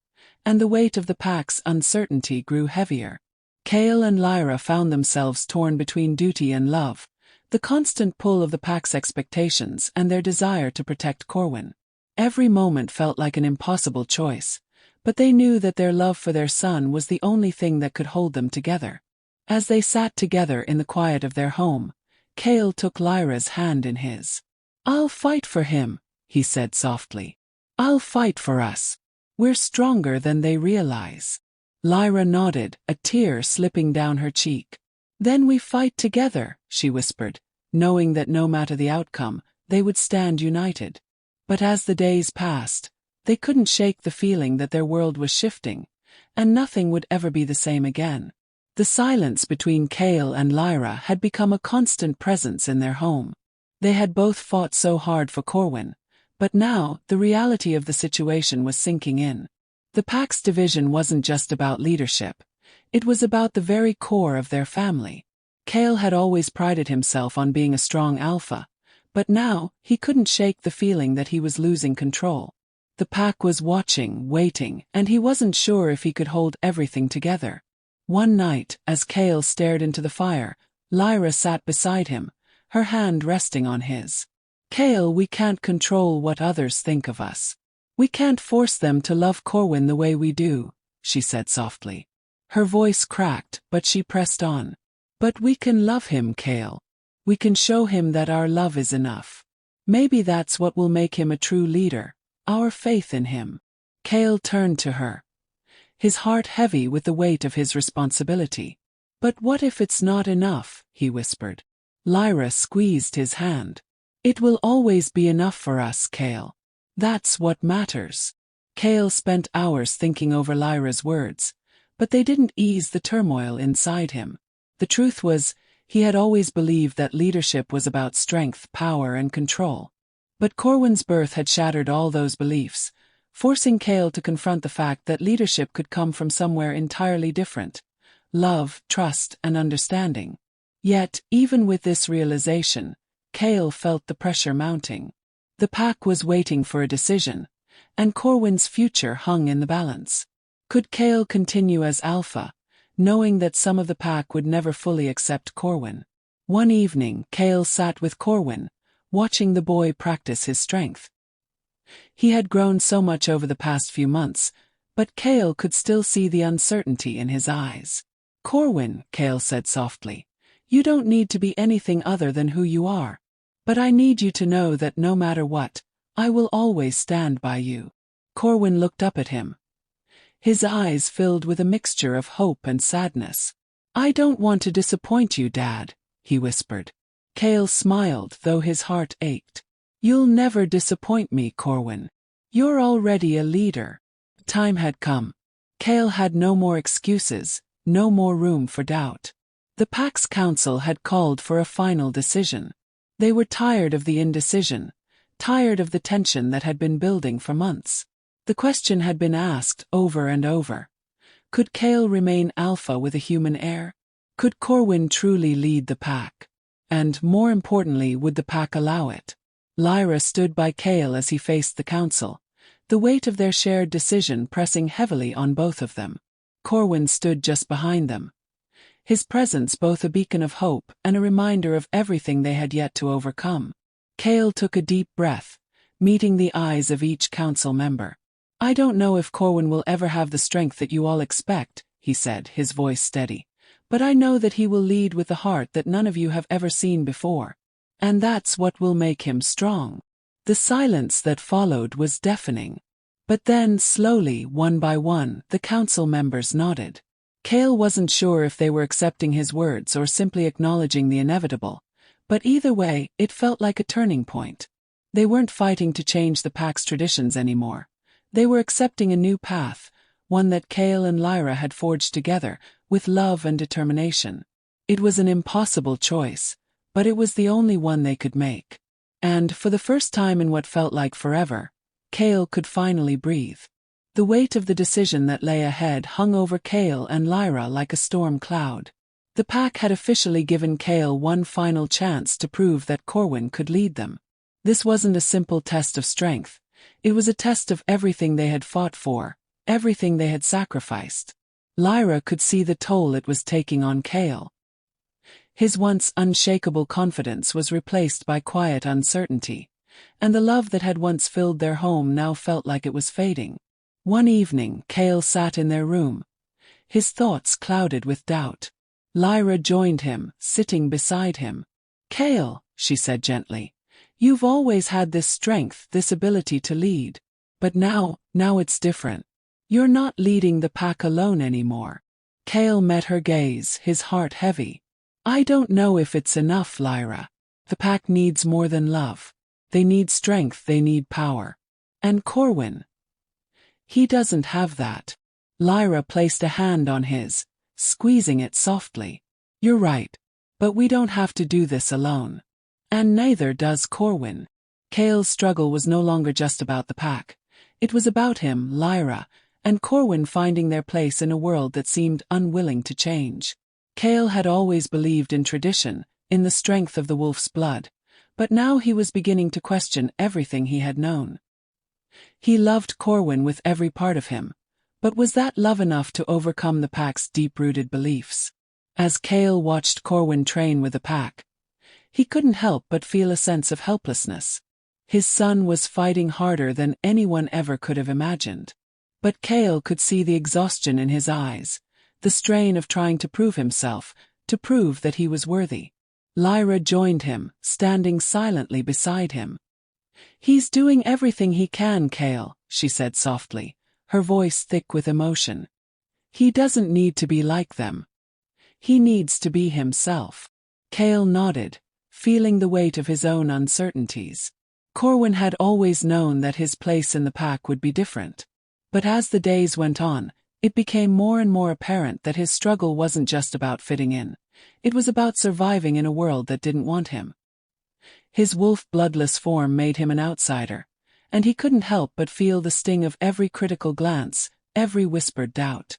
and the weight of the pack's uncertainty grew heavier. Kael and Lyra found themselves torn between duty and love, the constant pull of the pack's expectations and their desire to protect Corwin. Every moment felt like an impossible choice, but they knew that their love for their son was the only thing that could hold them together. As they sat together in the quiet of their home, Kael took Lyra's hand in his. "I'll fight for him," he said softly. "I'll fight for us. We're stronger than they realize." Lyra nodded, a tear slipping down her cheek. "Then we fight together," she whispered, knowing that no matter the outcome, they would stand united. But as the days passed, they couldn't shake the feeling that their world was shifting, and nothing would ever be the same again. The silence between Kael and Lyra had become a constant presence in their home. They had both fought so hard for Corwin, but now the reality of the situation was sinking in. The pack's division wasn't just about leadership, it was about the very core of their family. Kael had always prided himself on being a strong alpha, but now he couldn't shake the feeling that he was losing control. The pack was watching, waiting, and he wasn't sure if he could hold everything together. One night, as Kael stared into the fire, Lyra sat beside him, her hand resting on his. "Kael, we can't control what others think of us. We can't force them to love Corwin the way we do," she said softly. Her voice cracked, but she pressed on. "But we can love him, Kael. We can show him that our love is enough. Maybe that's what will make him a true leader, our faith in him." Kael turned to her, his heart heavy with the weight of his responsibility. "But what if it's not enough?" he whispered. Lyra squeezed his hand. "It will always be enough for us, Kael. That's what matters." Kael spent hours thinking over Lyra's words, but they didn't ease the turmoil inside him. The truth was, he had always believed that leadership was about strength, power, and control. But Corwin's birth had shattered all those beliefs, forcing Kael to confront the fact that leadership could come from somewhere entirely different: love, trust, and understanding. Yet, even with this realization, Kael felt the pressure mounting. The pack was waiting for a decision, and Corwin's future hung in the balance. Could Kael continue as alpha, knowing that some of the pack would never fully accept Corwin? One evening, Kael sat with Corwin, watching the boy practice his strength. He had grown so much over the past few months, but Kael could still see the uncertainty in his eyes. "Corwin," Kael said softly, "you don't need to be anything other than who you are. But I need you to know that no matter what, I will always stand by you." Corwin looked up at him, His eyes filled with a mixture of hope and sadness. "I don't want to disappoint you, Dad," he whispered. Kael smiled, though his heart ached. "You'll never disappoint me, Corwin. You're already a leader." Time had come. Kael had no more excuses, no more room for doubt. The Pack's council had called for a final decision. They were tired of the indecision, tired of the tension that had been building for months. The question had been asked over and over. Could Kael remain alpha with a human heir? Could Corwin truly lead the Pack? And, more importantly, would the Pack allow it? Lyra stood by Kael as he faced the council, the weight of their shared decision pressing heavily on both of them. Corwin stood just behind them, his presence both a beacon of hope and a reminder of everything they had yet to overcome. Kael took a deep breath, meeting the eyes of each council member. "I don't know if Corwin will ever have the strength that you all expect," he said, his voice steady. "But I know that he will lead with the heart that none of you have ever seen before. And that's what will make him strong." The silence that followed was deafening. But then, slowly, one by one, the council members nodded. Kael wasn't sure if they were accepting his words or simply acknowledging the inevitable, but either way, it felt like a turning point. They weren't fighting to change the Pack's traditions anymore. They were accepting a new path, one that Kael and Lyra had forged together, with love and determination. It was an impossible choice, but it was the only one they could make. And, for the first time in what felt like forever, Kael could finally breathe. The weight of the decision that lay ahead hung over Kael and Lyra like a storm cloud. The Pack had officially given Kael one final chance to prove that Corwin could lead them. This wasn't a simple test of strength. It was a test of everything they had fought for, everything they had sacrificed. Lyra could see the toll it was taking on Kael. His once unshakable confidence was replaced by quiet uncertainty, and the love that had once filled their home now felt like it was fading. One evening, Kael sat in their room, his thoughts clouded with doubt. Lyra joined him, sitting beside him. "Kael," she said gently, "you've always had this strength, this ability to lead. But now it's different. You're not leading the Pack alone anymore." Kael met her gaze, his heart heavy. "I don't know if it's enough, Lyra. The Pack needs more than love. They need strength, they need power. And Corwin, he doesn't have that." Lyra placed a hand on his, squeezing it softly. "You're right. But we don't have to do this alone. And neither does Corwin." Kael's struggle was no longer just about the Pack. It was about him, Lyra, and Corwin finding their place in a world that seemed unwilling to change. Kael had always believed in tradition, in the strength of the wolf's blood, but now he was beginning to question everything he had known. He loved Corwin with every part of him, but was that love enough to overcome the Pack's deep-rooted beliefs? As Kael watched Corwin train with the Pack, he couldn't help but feel a sense of helplessness. His son was fighting harder than anyone ever could have imagined. But Kael could see the exhaustion in his eyes, the strain of trying to prove himself, to prove that he was worthy. Lyra joined him, standing silently beside him. "He's doing everything he can, Kael," she said softly, her voice thick with emotion. "He doesn't need to be like them. He needs to be himself." Kael nodded, feeling the weight of his own uncertainties. Corwin had always known that his place in the Pack would be different. But as the days went on, it became more and more apparent that his struggle wasn't just about fitting in. It was about surviving in a world that didn't want him. His wolf-bloodless form made him an outsider, and he couldn't help but feel the sting of every critical glance, every whispered doubt.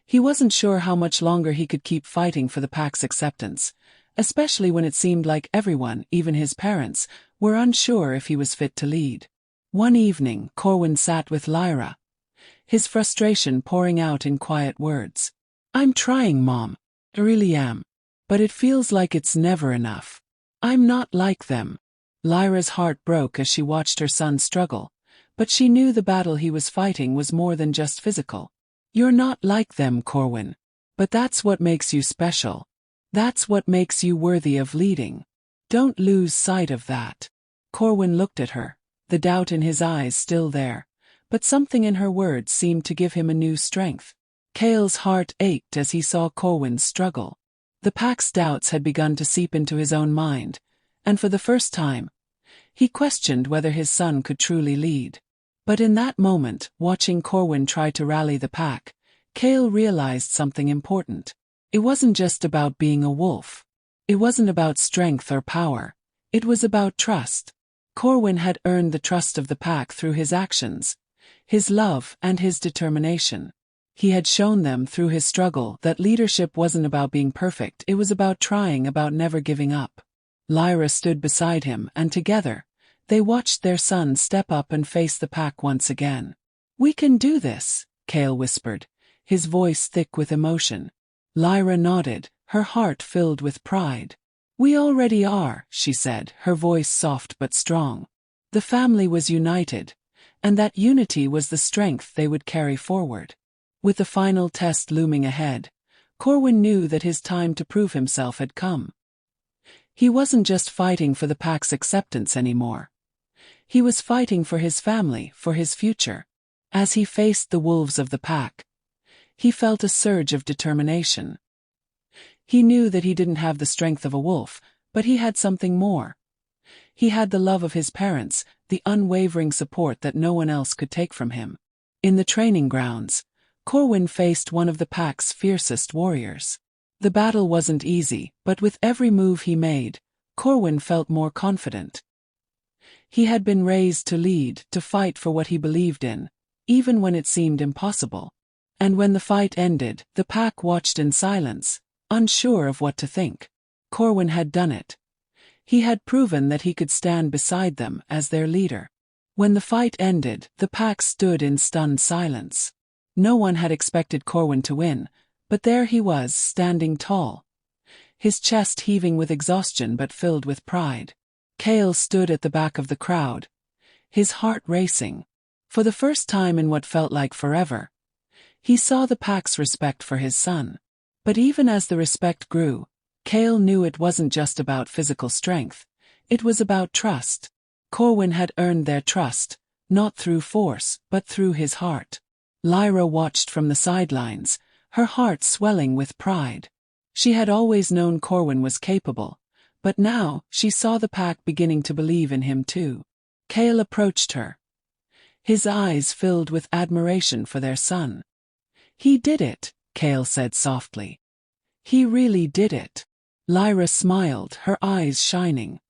He wasn't sure how much longer he could keep fighting for the Pack's acceptance, especially when it seemed like everyone, even his parents, were unsure if he was fit to lead. One evening, Corwin sat with Lyra, his frustration pouring out in quiet words. "I'm trying, Mom. I really am. But it feels like it's never enough. I'm not like them." Lyra's heart broke as she watched her son struggle, but she knew the battle he was fighting was more than just physical. "You're not like them, Corwin. But that's what makes you special. That's what makes you worthy of leading. Don't lose sight of that." Corwin looked at her, the doubt in his eyes still there, but something in her words seemed to give him a new strength. Kael's heart ached as he saw Corwin's struggle. The pack's doubts had begun to seep into his own mind, and for the first time, he questioned whether his son could truly lead. But in that moment, watching Corwin try to rally the pack, Kael realized something important. It wasn't just about being a wolf. It wasn't about strength or power. It was about trust. Corwin had earned the trust of the pack through his actions, his love, and his determination. He had shown them through his struggle that leadership wasn't about being perfect, it was about trying, about never giving up. Lyra stood beside him, and together, they watched their son step up and face the pack once again. "We can do this," Kael whispered, his voice thick with emotion. Lyra nodded, her heart filled with pride. "We already are," she said, her voice soft but strong. The family was united, and that unity was the strength they would carry forward. With the final test looming ahead, Corwin knew that his time to prove himself had come. He wasn't just fighting for the pack's acceptance anymore. He was fighting for his family, for his future. As he faced the wolves of the pack, he felt a surge of determination. He knew that he didn't have the strength of a wolf, but he had something more. He had the love of his parents, the unwavering support that no one else could take from him. In the training grounds, Corwin faced one of the pack's fiercest warriors. The battle wasn't easy, but with every move he made, Corwin felt more confident. He had been raised to lead, to fight for what he believed in, even when it seemed impossible. And when the fight ended, the pack watched in silence, unsure of what to think. Corwin had done it. He had proven that he could stand beside them as their leader. When the fight ended, the pack stood in stunned silence. No one had expected Corwin to win, but there he was, standing tall, his chest heaving with exhaustion but filled with pride. Kael stood at the back of the crowd, his heart racing. For the first time in what felt like forever, he saw the pack's respect for his son. But even as the respect grew, Kael knew it wasn't just about physical strength, it was about trust. Corwin had earned their trust, not through force, but through his heart. Lyra watched from the sidelines, her heart swelling with pride. She had always known Corwin was capable, but now she saw the pack beginning to believe in him too. Kael approached her, his eyes filled with admiration for their son. "He did it," Kael said softly. "He really did it." Lyra smiled, her eyes shining.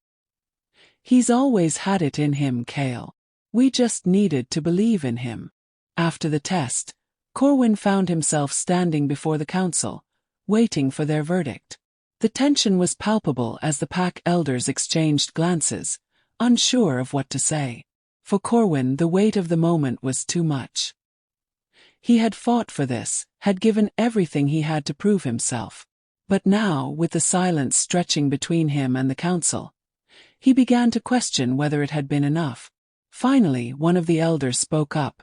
"He's always had it in him, Kael. We just needed to believe in him." After the test, Corwin found himself standing before the council, waiting for their verdict. The tension was palpable as the pack elders exchanged glances, unsure of what to say. For Corwin, the weight of the moment was too much. He had fought for this, had given everything he had to prove himself. But now, with the silence stretching between him and the council, he began to question whether it had been enough. Finally, one of the elders spoke up,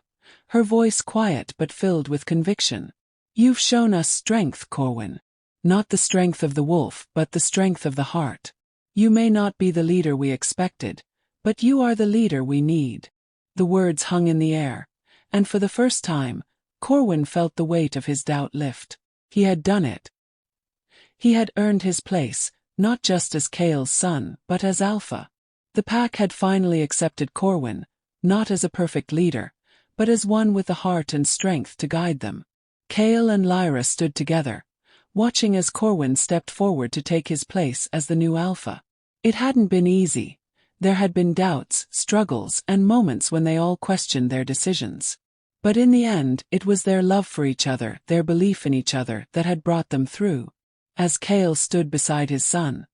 her voice quiet but filled with conviction. "You've shown us strength, Corwin. Not the strength of the wolf, but the strength of the heart. You may not be the leader we expected, but you are the leader we need." The words hung in the air, and for the first time, Corwin felt the weight of his doubt lift. He had done it. He had earned his place, not just as Kael's son, but as Alpha. The pack had finally accepted Corwin, not as a perfect leader, but as one with the heart and strength to guide them. Kael and Lyra stood together, watching as Corwin stepped forward to take his place as the new Alpha. It hadn't been easy. There had been doubts, struggles, and moments when they all questioned their decisions. But in the end, it was their love for each other, their belief in each other, that had brought them through. As Kael stood beside his son,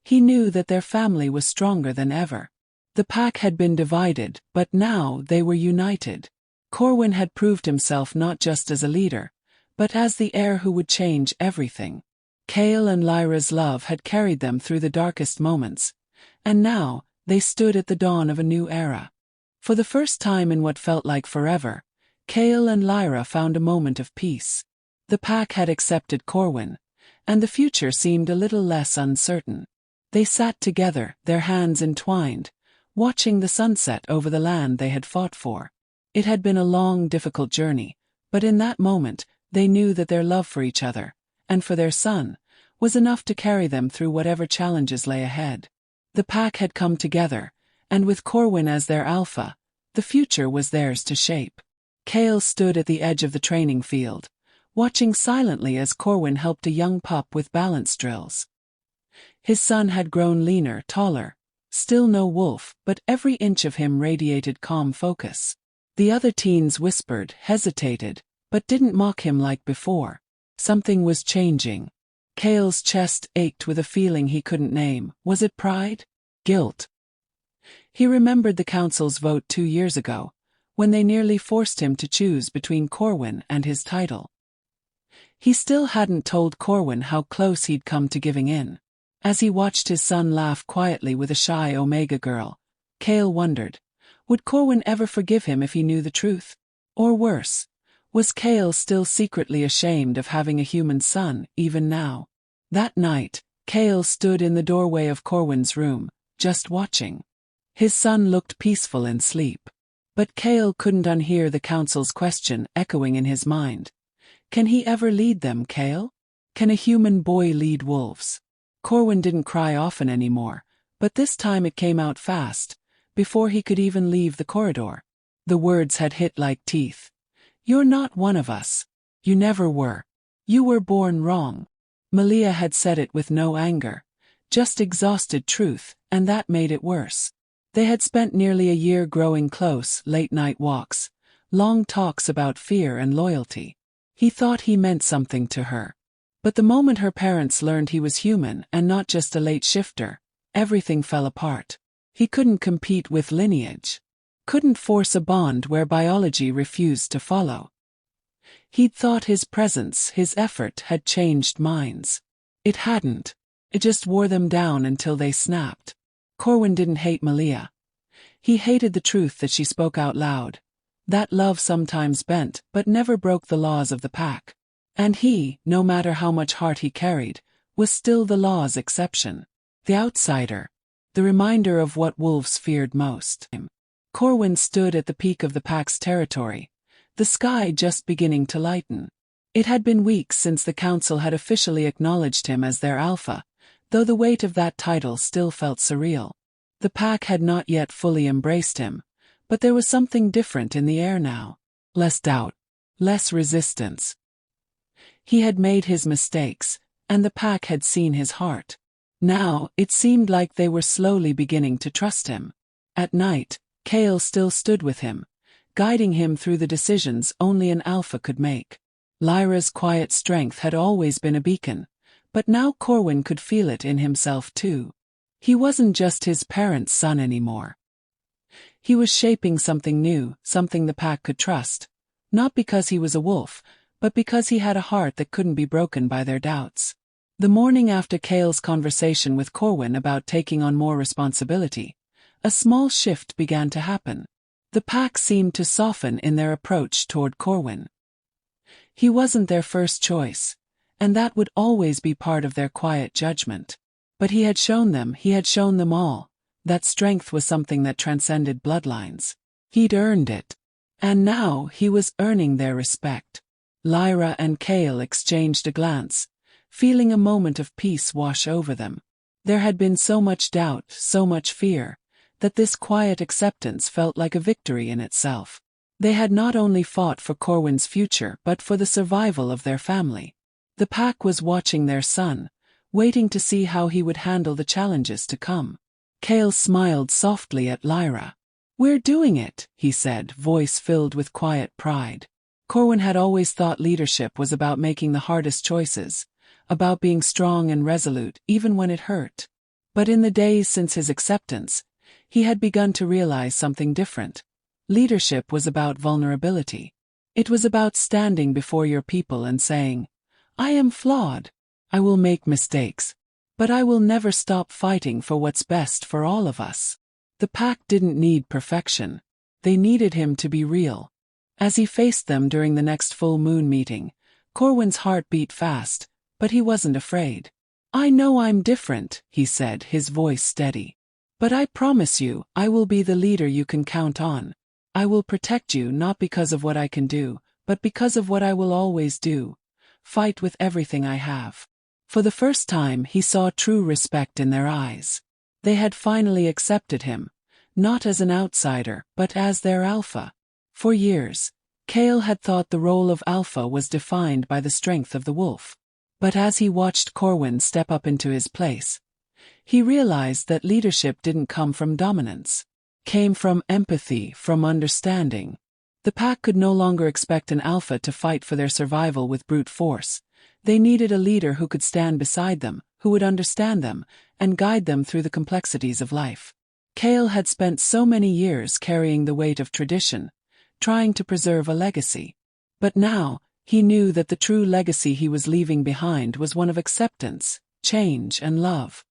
he knew that their family was stronger than ever. The pack had been divided, but now they were united. Corwin had proved himself not just as a leader, but as the heir who would change everything. Kael and Lyra's love had carried them through the darkest moments, and now they stood at the dawn of a new era. For the first time in what felt like forever, Kael and Lyra found a moment of peace. The pack had accepted Corwin, and the future seemed a little less uncertain. They sat together, their hands entwined, watching the sunset over the land they had fought for. It had been a long, difficult journey, but in that moment, they knew that their love for each other, and for their son, was enough to carry them through whatever challenges lay ahead. The pack had come together, and with Corwin as their alpha, the future was theirs to shape. Kael stood at the edge of the training field, watching silently as Corwin helped a young pup with balance drills. His son had grown leaner, taller, still no wolf, but every inch of him radiated calm focus. The other teens whispered, hesitated, but didn't mock him like before. Something was changing. Kael's chest ached with a feeling he couldn't name. Was it pride? Guilt? He remembered the council's vote 2 years ago, when they nearly forced him to choose between Corwin and his title. He still hadn't told Corwin how close he'd come to giving in. As he watched his son laugh quietly with a shy Omega girl, Kael wondered, would Corwin ever forgive him if he knew the truth? Or worse, was Kael still secretly ashamed of having a human son, even now? That night, Kael stood in the doorway of Corwin's room, just watching. His son looked peaceful in sleep. But Kael couldn't unhear the council's question echoing in his mind. Can he ever lead them, Kael? Can a human boy lead wolves? Corwin didn't cry often anymore, but this time it came out fast, before he could even leave the corridor. The words had hit like teeth. You're not one of us. You never were. You were born wrong. Malia had said it with no anger, just exhausted truth, and that made it worse. They had spent nearly a year growing close, late-night walks, long talks about fear and loyalty. He thought he meant something to her. But the moment her parents learned he was human and not just a late shifter, everything fell apart. He couldn't compete with lineage. Couldn't force a bond where biology refused to follow. He'd thought his presence, his effort, had changed minds. It hadn't. It just wore them down until they snapped. Corwin didn't hate Malia. He hated the truth that she spoke out loud. That love sometimes bent, but never broke the laws of the pack. And he, no matter how much heart he carried, was still the law's exception. The outsider. The reminder of what wolves feared most. Corwin stood at the peak of the pack's territory, the sky just beginning to lighten. It had been weeks since the council had officially acknowledged him as their alpha, though the weight of that title still felt surreal. The pack had not yet fully embraced him, but there was something different in the air now. Less doubt. Less resistance. He had made his mistakes, and the pack had seen his heart. Now, it seemed like they were slowly beginning to trust him. At night, Kael still stood with him, guiding him through the decisions only an alpha could make. Lyra's quiet strength had always been a beacon, but now Corwin could feel it in himself too. He wasn't just his parents' son anymore. He was shaping something new, something the pack could trust, not because he was a wolf, but because he had a heart that couldn't be broken by their doubts. The morning after Kael's conversation with Corwin about taking on more responsibility, a small shift began to happen. The pack seemed to soften in their approach toward Corwin. He wasn't their first choice, and that would always be part of their quiet judgment. But he had shown them all, that strength was something that transcended bloodlines. He'd earned it. And now he was earning their respect. Lyra and Kael exchanged a glance, feeling a moment of peace wash over them. There had been so much doubt, so much fear, that this quiet acceptance felt like a victory in itself. They had not only fought for Corwin's future but for the survival of their family. The pack was watching their son, waiting to see how he would handle the challenges to come. Kael smiled softly at Lyra. "We're doing it," he said, voice filled with quiet pride. Corwin had always thought leadership was about making the hardest choices, about being strong and resolute even when it hurt. But in the days since his acceptance, he had begun to realize something different. Leadership was about vulnerability. It was about standing before your people and saying, "I am flawed. I will make mistakes. But I will never stop fighting for what's best for all of us." The pack didn't need perfection. They needed him to be real. As he faced them during the next full moon meeting, Corwin's heart beat fast, but he wasn't afraid. "I know I'm different," he said, his voice steady. "But I promise you, I will be the leader you can count on. I will protect you not because of what I can do, but because of what I will always do. Fight with everything I have. For the first time he saw true respect in their eyes. They had finally accepted him, not as an outsider, but as their alpha. For years, Kael had thought the role of alpha was defined by the strength of the wolf. But as he watched Corwin step up into his place, he realized that leadership didn't come from dominance. Came from empathy, from understanding. The pack could no longer expect an alpha to fight for their survival with brute force. They needed a leader who could stand beside them, who would understand them, and guide them through the complexities of life. Kael had spent so many years carrying the weight of tradition, trying to preserve a legacy. But now, he knew that the true legacy he was leaving behind was one of acceptance, change, and love.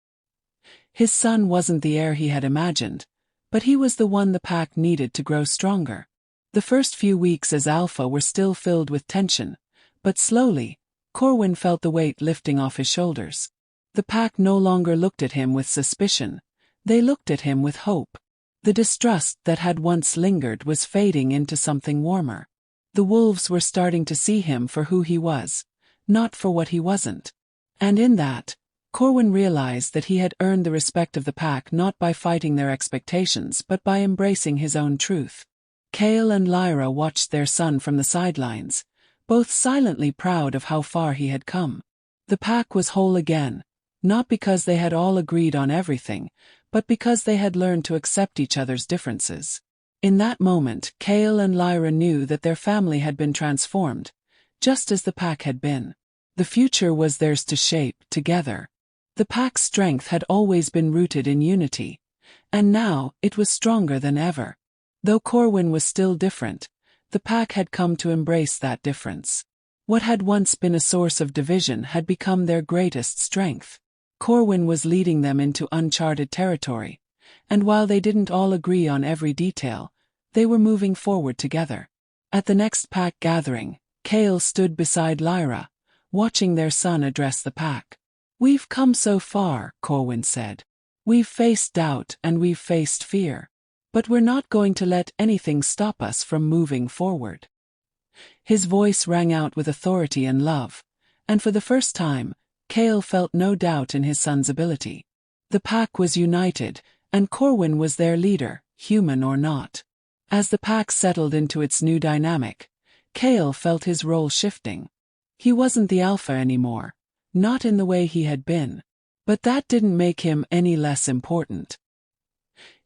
His son wasn't the heir he had imagined, but he was the one the pack needed to grow stronger. The first few weeks as alpha were still filled with tension, but slowly, Corwin felt the weight lifting off his shoulders. The pack no longer looked at him with suspicion, they looked at him with hope. The distrust that had once lingered was fading into something warmer. The wolves were starting to see him for who he was, not for what he wasn't. And in that, Corwin realized that he had earned the respect of the pack not by fighting their expectations but by embracing his own truth. Kael and Lyra watched their son from the sidelines, both silently proud of how far he had come. The pack was whole again, not because they had all agreed on everything, but because they had learned to accept each other's differences. In that moment, Kael and Lyra knew that their family had been transformed, just as the pack had been. The future was theirs to shape, together. The pack's strength had always been rooted in unity, and now it was stronger than ever. Though Corwin was still different, the pack had come to embrace that difference. What had once been a source of division had become their greatest strength. Corwin was leading them into uncharted territory, and while they didn't all agree on every detail, they were moving forward together. At the next pack gathering, Kael stood beside Lyra, watching their son address the pack. "We've come so far," Corwin said. "We've faced doubt and we've faced fear. But we're not going to let anything stop us from moving forward." His voice rang out with authority and love, and for the first time, Kael felt no doubt in his son's ability. The pack was united, and Corwin was their leader, human or not. As the pack settled into its new dynamic, Kael felt his role shifting. He wasn't the alpha anymore, not in the way he had been. But that didn't make him any less important.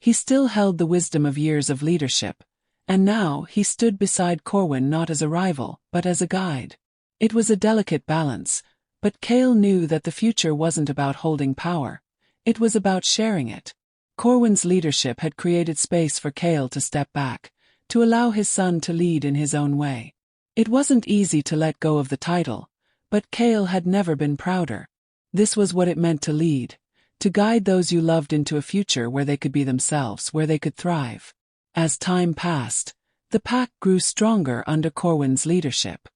He still held the wisdom of years of leadership, and now he stood beside Corwin not as a rival, but as a guide. It was a delicate balance, but Kael knew that the future wasn't about holding power. It was about sharing it. Corwin's leadership had created space for Kael to step back, to allow his son to lead in his own way. It wasn't easy to let go of the title, but Kael had never been prouder. This was what it meant to lead, to guide those you loved into a future where they could be themselves, where they could thrive. As time passed, the pack grew stronger under Corwin's leadership.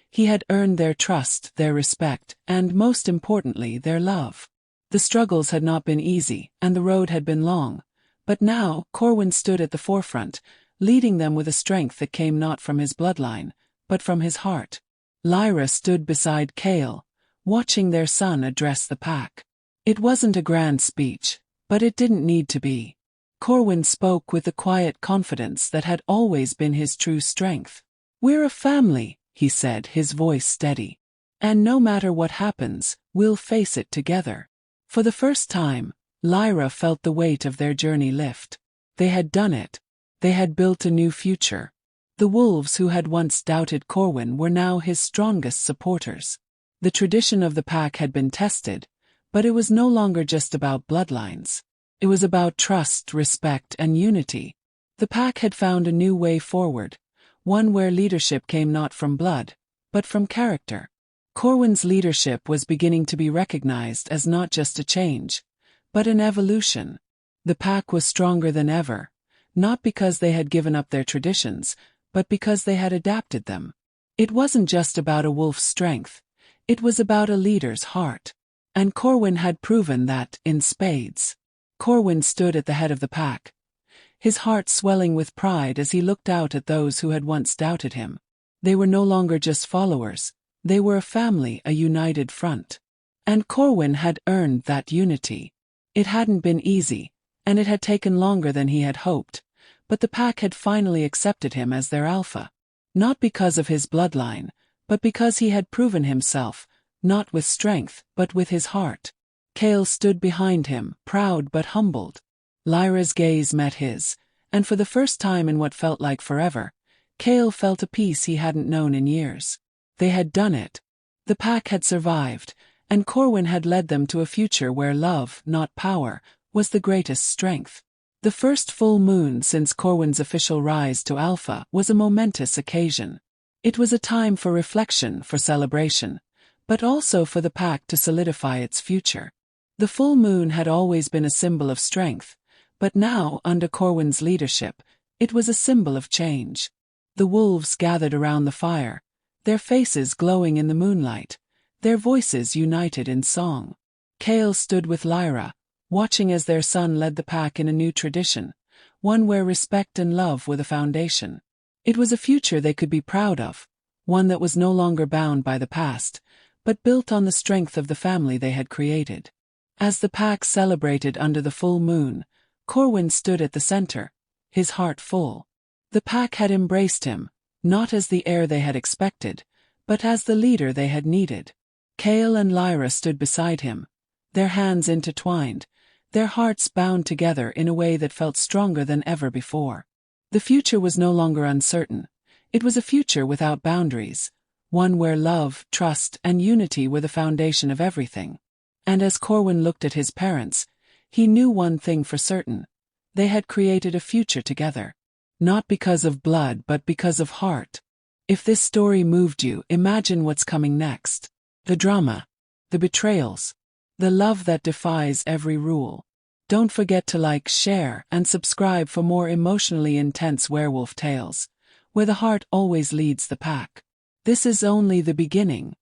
He had earned their trust, their respect, and most importantly, their love. The struggles had not been easy, and the road had been long, but now Corwin stood at the forefront, leading them with a strength that came not from his bloodline, but from his heart. Lyra stood beside Kael, watching their son address the pack. It wasn't a grand speech, but it didn't need to be. Corwin spoke with the quiet confidence that had always been his true strength. "We're a family," he said, his voice steady. "And no matter what happens, we'll face it together." For the first time, Lyra felt the weight of their journey lift. They had done it. They had built a new future. The wolves who had once doubted Corwin were now his strongest supporters. The tradition of the pack had been tested, but it was no longer just about bloodlines. It was about trust, respect, and unity. The pack had found a new way forward, one where leadership came not from blood, but from character. Corwin's leadership was beginning to be recognized as not just a change, but an evolution. The pack was stronger than ever, not because they had given up their traditions, but because they had adapted them. It wasn't just about a wolf's strength, it was about a leader's heart. And Corwin had proven that, in spades. Corwin stood at the head of the pack, his heart swelling with pride as he looked out at those who had once doubted him. They were no longer just followers, they were a family, a united front. And Corwin had earned that unity. It hadn't been easy, and it had taken longer than he had hoped, but the pack had finally accepted him as their alpha. Not because of his bloodline, but because he had proven himself, not with strength, but with his heart. Kael stood behind him, proud but humbled. Lyra's gaze met his, and for the first time in what felt like forever, Kael felt a peace he hadn't known in years. They had done it. The pack had survived, and Corwin had led them to a future where love, not power, was the greatest strength. The first full moon since Corwin's official rise to Alpha was a momentous occasion. It was a time for reflection, for celebration, but also for the pack to solidify its future. The full moon had always been a symbol of strength, but now, under Corwin's leadership, it was a symbol of change. The wolves gathered around the fire, their faces glowing in the moonlight, their voices united in song. Kael stood with Lyra, watching as their son led the pack in a new tradition, one where respect and love were the foundation. It was a future they could be proud of, one that was no longer bound by the past, but built on the strength of the family they had created. As the pack celebrated under the full moon, Corwin stood at the center, his heart full. The pack had embraced him, not as the heir they had expected, but as the leader they had needed. Kael and Lyra stood beside him, their hands intertwined, their hearts bound together in a way that felt stronger than ever before. The future was no longer uncertain. It was a future without boundaries, one where love, trust, and unity were the foundation of everything. And as Corwin looked at his parents, he knew one thing for certain. They had created a future together. Not because of blood, but because of heart. If this story moved you, imagine what's coming next. The drama, the betrayals, the love that defies every rule. Don't forget to like, share, and subscribe for more emotionally intense werewolf tales, where the heart always leads the pack. This is only the beginning.